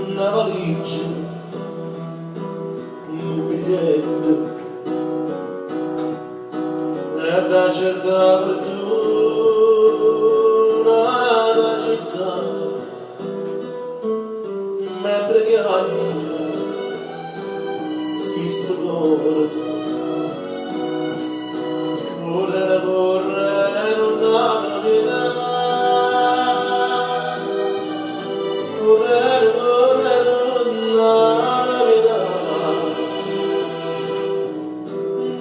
una valigia, un biglietto e da certa fortuna da città, mentre che ogni visto d'oro vorrei una novità, vorrei una novità,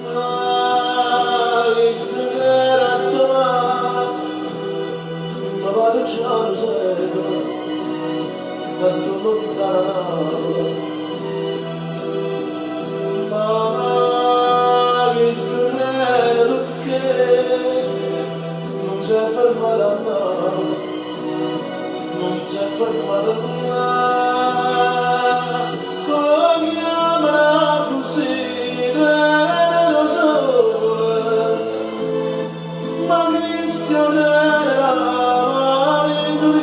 ma visto che era domani, ma vado già lo seco, ma sto lontano. Ma visto perché non c'è fermare a mano, non c'è fermare a mano, cogliamela fussire lo sole, ma cristianera malinconia,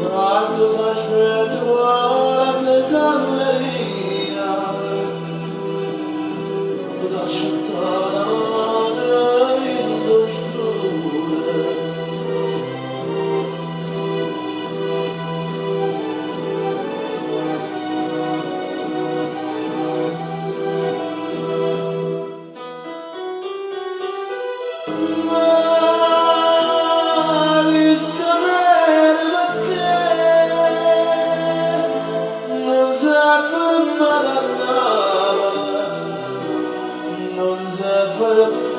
tanto s'aspetta ora che galleria ed asciuttare in tosture. Ma visto perché non sa fermare a non sa fermare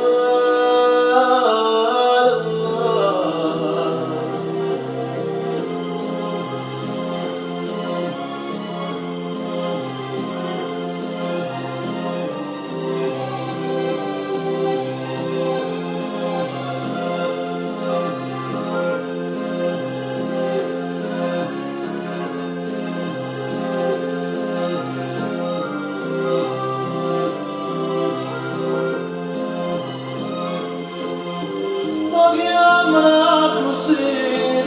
chiamala così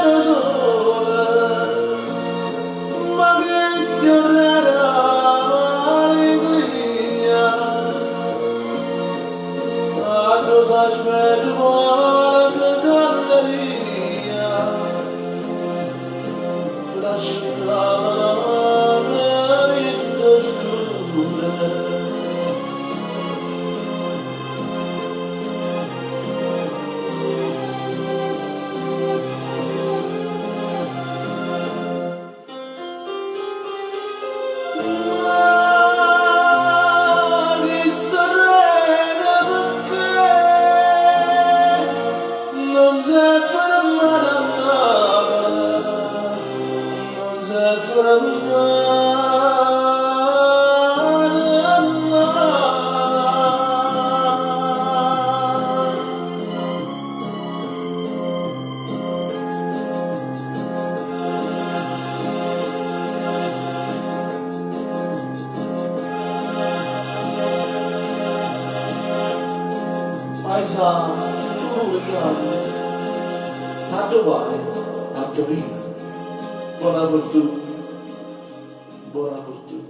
lo sole, ma cristianera malinconia, tanto s'aspetta buona che galleria per asciuttare in oscure. Non s'è fermata a non s'è paesano, tu ricordi, a domani, a Torino, buona fortuna, buona fortuna.